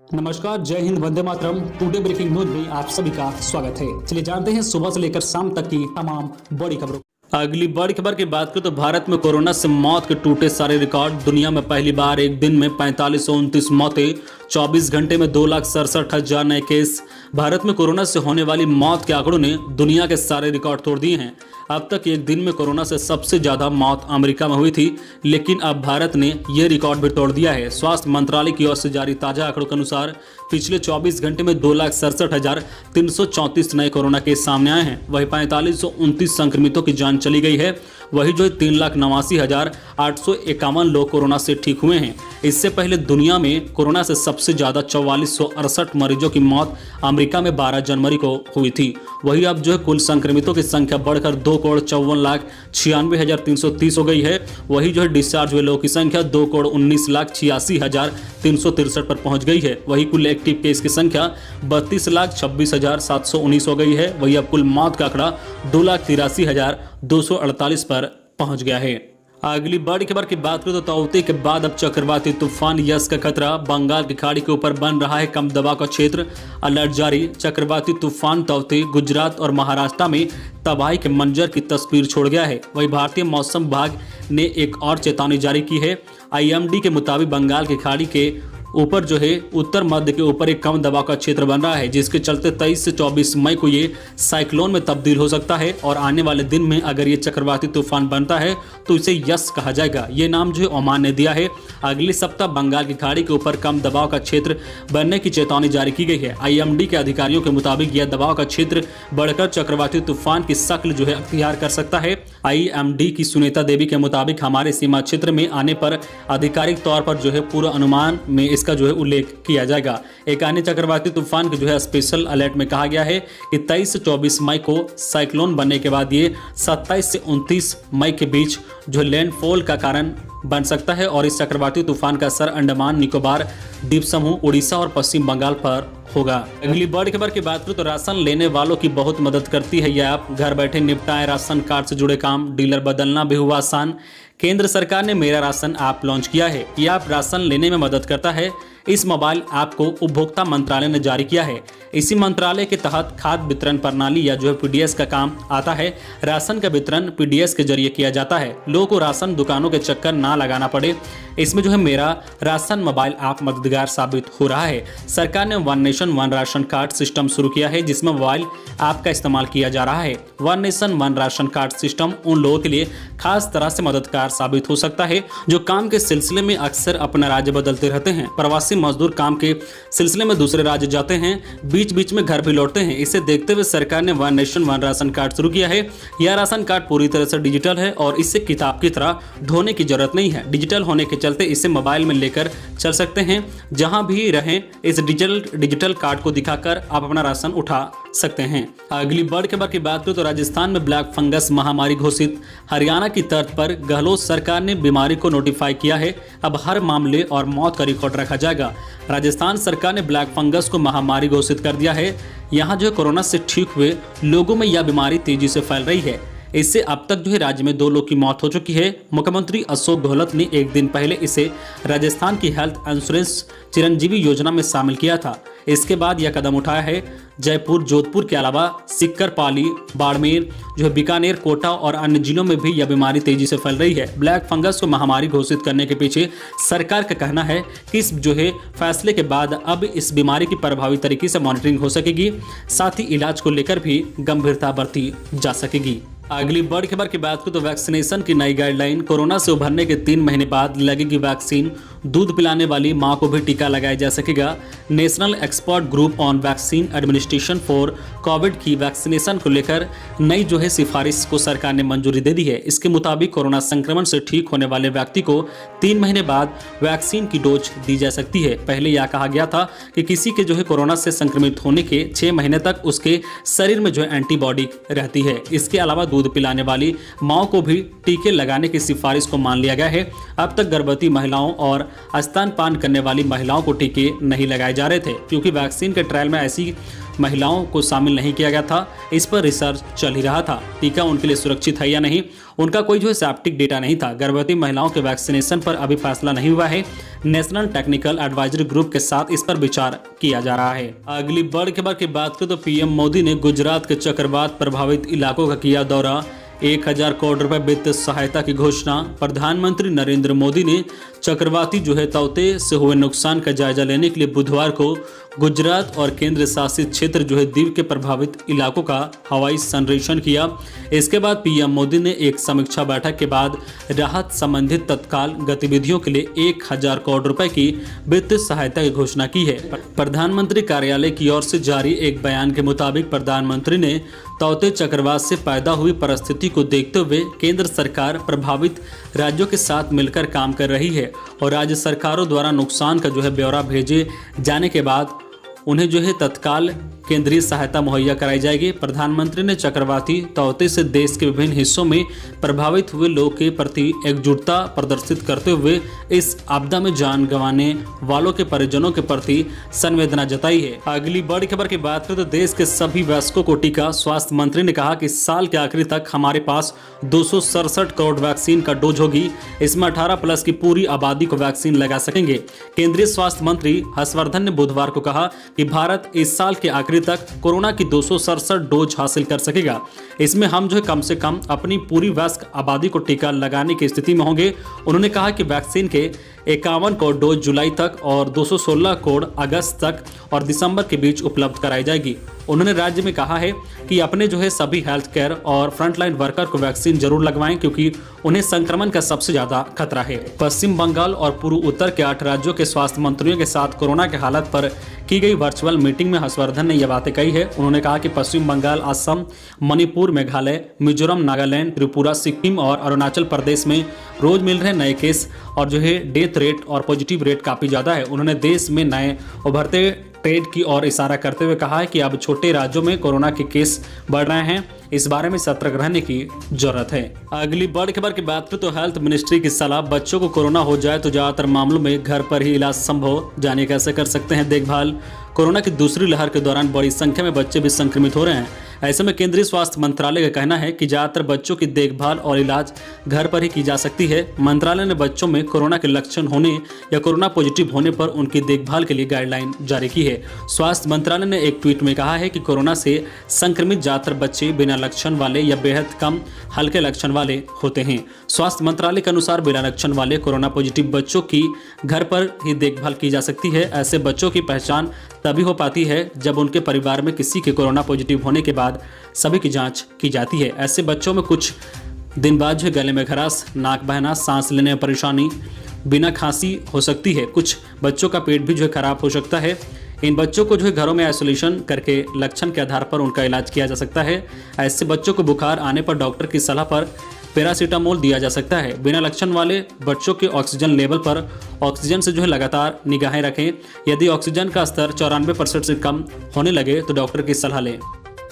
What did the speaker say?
नमस्कार, जय Hind, Vande Mataram. Today breaking news में आप सभी का स्वागत है। चलिए जानते हैं सुबह से लेकर शाम तक की तमाम बड़ी खबरों। अगली बड़ी खबर की बात करें तो भारत में कोरोना से मौत के टूटे सारे रिकॉर्ड। दुनिया में पहली बार एक दिन में 4529 मौतें, 24 घंटे में 2,67,000 नए केस। भारत में कोरोना से होने वाली मौत के आंकड़ों ने दुनिया के सारे रिकॉर्ड तोड़ दिए हैं। अब तक एक दिन में कोरोना से सबसे ज्यादा मौत अमेरिका में हुई थी, लेकिन अब भारत ने यह रिकॉर्ड भी तोड़ दिया है। स्वास्थ्य मंत्रालय की ओर से जारी ताजा आंकड़ों के अनुसार पिछले 24 घंटे में 2,67,334 नए कोरोना केस सामने आए हैं। वहीं 4529 संक्रमितों की जान चली गई है। वही जो 3,89,851 लोग कोरोना से ठीक हुए हैं। इससे पहले दुनिया में कोरोना से सबसे ज्यादा 4468 मरीजों की मौत अमेरिका में 12 जनवरी को हुई थी। वही अब जो है कुल संक्रमितों की संख्या बढ़कर 2,54,96,330 हो गई है। वही जो है डिस्चार्ज हुए लोगों की संख्या 2,19,86,363 पर पहुंच गई है। वही कुल एक्टिव केस की संख्या 32,26,719 हो गई है। वही अब कुल मौत का आंकड़ा 2,83,248 पर पहुंच गया है। अगली बड़ी खबर की बात करें तो ताउते के बाद अब चक्रवाती तूफान यस का खतरा। बंगाल की खाड़ी के ऊपर बन रहा है कम दबाव का क्षेत्र, अलर्ट जारी। चक्रवाती तूफान ताउते गुजरात और महाराष्ट्र में तबाही के मंजर की तस्वीर छोड़ गया है। वहीं भारतीय मौसम विभाग ने एक और चेतावनी जारी की है। आईएमडी के मुताबिक बंगाल की खाड़ी के ऊपर जो है उत्तर मध्य के ऊपर एक कम दबाव का क्षेत्र बन रहा है, जिसके चलते 23 से 24 मई को ये साइक्लोन में तब्दील हो सकता है। और आने वाले दिन में अगर ये चक्रवाती तूफान बनता है तो इसे यस कहा जाएगा। ये नाम जो है ओमान ने दिया है। अगले सप्ताह बंगाल की खाड़ी के ऊपर कम दबाव का क्षेत्र बनने की चेतावनी जारी की गई है। आईएमडी के अधिकारियों के मुताबिक यह दबाव का क्षेत्र बढ़कर चक्रवाती तूफान की शक्ल जो है अख्तियार कर सकता है। आईएमडी की सुनीता देवी के मुताबिक हमारे सीमा क्षेत्र में आने पर आधिकारिक तौर पर जो है पूर्व अनुमान में इसका जो है उल्लेख किया जाएगा। एक अन्य चक्रवाती तूफान के जो है स्पेशल अलर्ट में कहा गया है कि 23 से 24 मई को साइक्लोन बनने के बाद ये 27 से 29 मई के बीच जो लैंडफॉल का कारण बन सकता है। और इस चक्रवाती तूफान का असर अंडमान निकोबार द्वीप समूह, उड़ीसा और पश्चिम बंगाल पर होगा। अगली बड़ी खबर की बात करें तो राशन लेने वालों की बहुत मदद करती है यह ऐप। घर बैठे निपटाए राशन कार्ड से जुड़े काम, डीलर बदलना भी हुआ आसान। केंद्र सरकार ने मेरा राशन ऐप लॉन्च किया है। यह ऐप राशन लेने में मदद करता है। इस मोबाइल ऐप को उपभोक्ता मंत्रालय ने जारी किया है। इसी मंत्रालय के तहत खाद्य वितरण प्रणाली या जो है पीडीएस का काम आता है। राशन का वितरण पीडीएस के जरिए किया जाता है। लोगों को राशन दुकानों के चक्कर ना लगाना पड़े। इसमें जो है मेरा राशन मोबाइल ऐप मददगार साबित हो रहा है। सरकार ने one nation one ration card system शुरू किया है, जिसमें मोबाइल ऐप का इस्तेमाल किया जा रहा है। One nation one ration card system उन लोगों के लिए खास तरह से मददगार साबित हो सकता है जो काम के सिलसिले में अक्सर अपना राज्य बदलते रहते हैं। प्रवासी मजदूर काम के सिलसिले में दूसरे राज्य जाते हैं, बीच बीच में घर भी लौटते हैं। इसे देखते हुए सरकार ने one nation one ration card शुरू किया है। यह राशन कार्ड पूरी तरह से डिजिटल है और इससे किताब की तरह ढोने की जरूरत नहीं है। डिजिटल होने के चलते इसे मोबाइल में लेकर चल सकते हैं। जहां भी रहें इस डिजिटल कार्ड को दिखाकर आप अपना राशन उठा सकते हैं। अगली बड़ी खबर की बात करें तो राजस्थान में ब्लैक फंगस महामारी घोषित। हरियाणा की तर्ज पर गहलोत सरकार ने बीमारी को नोटिफाई किया है। अब हर मामले और मौत का रिकॉर्ड रखा जाएगा। राजस्थान सरकार ने ब्लैक फंगस को महामारी घोषित कर दिया है। यहाँ जो कोरोना से ठीक हुए लोगों में यह बीमारी तेजी से फैल रही है। इससे अब तक जो है राज्य में 2 लोग की मौत हो चुकी है। मुख्यमंत्री अशोक गहलोत ने एक दिन पहले इसे राजस्थान की हेल्थ इंश्योरेंस चिरंजीवी योजना में शामिल किया था। इसके बाद यह कदम उठाया है। जयपुर, जोधपुर के अलावा सिक्कर, पाली, बाड़मेर, जो है बीकानेर, कोटा और अन्य जिलों में भी यह बीमारी तेजी से फैल रही है। ब्लैक फंगस को महामारी घोषित करने के पीछे सरकार का कहना है कि इस जो है फैसले के बाद अब इस बीमारी की प्रभावी तरीके से मॉनिटरिंग हो सकेगी, साथ ही इलाज को लेकर भी गंभीरता बरती जा सकेगी। अगली बड़ी खबर की बात करें तो वैक्सीनेशन की नई गाइडलाइन। कोरोना से उभरने के 3 महीने बाद लगेगी वैक्सीन। दूध पिलाने वाली मां को भी टीका लगाया जा सकेगा। National expert group on vaccine administration for Covid की वैक्सीनेशन को लेकर नई जो है सिफारिश को सरकार ने मंजूरी दे दी है। इसके मुताबिक कोरोना संक्रमण से ठीक होने वाले व्यक्ति को 3 महीने बाद वैक्सीन की डोज दी जा सकती है। पहले यह कहा गया था कि किसी के जो है कोरोना से संक्रमित होने के 6 महीने तक उसके शरीर में जो है एंटीबॉडी रहती है। इसके अलावा दूध पिलाने वाली माओ को भी टीके लगाने की सिफारिश को मान लिया गया है। अब तक गर्भवती महिलाओं और पर स्तनपान करने वाली महिलाओं को टीके नहीं लगाए जा रहे थे, क्योंकि वैक्सीन के ट्रायल में ऐसी महिलाओं को शामिल नहीं किया गया था। इस पर रिसर्च चल ही रहा था, टीका उनके लिए सुरक्षित है या नहीं, उनका कोई सेप्टिक डेटा नहीं था। गर्भवती महिलाओं के वैक्सीनेशन पर अभी फैसला नहीं हुआ है। नेशनल टेक्निकल एडवाइजरी ग्रुप के साथ इस पर विचार किया जा रहा है। अगली बड़ी खबर की बात करें तो पीएम मोदी ने गुजरात के चक्रवात प्रभावित इलाकों का किया दौरा। 1000 करोड़ रुपए वित्त सहायता की घोषणा। प्रधानमंत्री नरेंद्र मोदी ने चक्रवाती तौते से हुए नुकसान का जायजा लेने के लिए बुधवार को गुजरात और केंद्र शासित क्षेत्र दीव के प्रभावित इलाकों का हवाई सर्वेक्षण किया। इसके बाद पीएम मोदी ने एक समीक्षा बैठक के बाद राहत संबंधित तत्काल गतिविधियों के लिए 1000 करोड़ रुपए की वित्त सहायता की घोषणा की है। प्रधानमंत्री कार्यालय की ओर से जारी एक बयान के मुताबिक प्रधानमंत्री ने तौते चक्रवात से पैदा हुई परिस्थिति को देखते हुए केंद्र सरकार प्रभावित राज्यों के साथ मिलकर काम कर रही है और राज्य सरकारों द्वारा नुकसान का ब्यौरा भेजे जाने के बाद उन्हें तत्काल केंद्रीय सहायता मुहैया कराई जाएगी। प्रधानमंत्री ने चक्रवाती तौते से देश के विभिन्न हिस्सों में प्रभावित हुए लोगों के प्रति एकजुटता प्रदर्शित करते हुए इस आपदा में जान गंवाने वालों के परिजनों के प्रति संवेदना जताई है। अगली बड़ी खबर की बात करें तो देश के सभी वयस्कों को टीका। स्वास्थ्य मंत्री ने कहा कि इस साल के आखिरी तक हमारे पास 267 करोड़ वैक्सीन का डोज होगी। इसमें 18+ की पूरी आबादी को वैक्सीन लगा सकेंगे। केंद्रीय स्वास्थ्य मंत्री हर्षवर्धन ने बुधवार को कहा कि भारत इस साल के आखिरी तक कोरोना की 267 डोज हासिल कर सकेगा। इसमें हम कम से कम अपनी पूरी वयस्क आबादी को टीका लगाने की स्थिति में होंगे। उन्होंने कहा कि वैक्सीन के 51 करोड़ डोज जुलाई तक और 216 करोड़ अगस्त तक और दिसंबर के बीच उपलब्ध कराई जाएगी। उन्होंने राज्य में कहा है कि अपने सभी हेल्थ केयर और फ्रंटलाइन वर्कर को वैक्सीन जरूर लगवाएं, क्योंकि उन्हें संक्रमण का सबसे ज्यादा खतरा है। पश्चिम बंगाल और पूर्व उत्तर के 8 राज्यों के स्वास्थ्य मंत्रियों के साथ कोरोना के हालात पर की गई वर्चुअल मीटिंग में हर्षवर्धन ने यह बातें कही है। उन्होंने कहा कि पश्चिम बंगाल, असम, मणिपुर, मेघालय, मिजोरम, नागालैंड, त्रिपुरा, सिक्किम और अरुणाचल प्रदेश में रोज मिल रहे नए केस और डेथ रेट और पॉजिटिव रेट काफी ज्यादा है। उन्होंने देश में नए उभरते ट्रेंड की ओर इशारा करते हुए कहा है कि अब छोटे राज्यों में कोरोना के केस बढ़ रहे हैं, इस बारे में सतर्क रहने की जरूरत है। अगली बड़ी खबर की बात करें तो हेल्थ मिनिस्ट्री की सलाह। बच्चों को कोरोना हो जाए तो ज्यादातर मामलों में घर पर ही इलाज संभव। जानिए कैसे कर सकते हैं देखभाल। कोरोना की दूसरी लहर के दौरान बड़ी संख्या में बच्चे भी संक्रमित हो रहे हैं। ऐसे में केंद्रीय स्वास्थ्य मंत्रालय का कहना है कि ज्यादातर बच्चों की देखभाल और इलाज घर पर ही की जा सकती है। मंत्रालय ने बच्चों में कोरोना के लक्षण होने या कोरोना पॉजिटिव होने पर उनकी देखभाल के लिए गाइडलाइन जारी की है। स्वास्थ्य मंत्रालय ने एक ट्वीट में कहा है कि कोरोना से संक्रमित ज्यादातर बच्चे बिना लक्षण वाले या बेहद कम हल्के लक्षण वाले होते हैं। स्वास्थ्य मंत्रालय के अनुसार बिना लक्षण वाले कोरोना पॉजिटिव बच्चों की घर पर ही देखभाल की जा सकती है। ऐसे बच्चों की पहचान तभी हो पाती है जब उनके परिवार में किसी के कोरोना पॉजिटिव होने के बाद सभी की जांच की जाती है। ऐसे बच्चों में कुछ दिन बाद गले में खराश, नाक बहना, सांस लेने में परेशानी, बिना खांसी हो सकती है। कुछ बच्चों का पेट भी खराब हो सकता है। इन बच्चों को घरों में आइसोलेशन करके लक्षण के आधार पर उनका इलाज किया जा सकता है। ऐसे बच्चों को बुखार आने पर डॉक्टर की सलाह पर पैरासीटामोल दिया जा सकता है। बिना लक्षण वाले बच्चों के ऑक्सीजन लेवल पर ऑक्सीजन से लगातार निगाहें रखें। यदि ऑक्सीजन का स्तर 94% से कम होने लगे तो डॉक्टर की सलाह लें।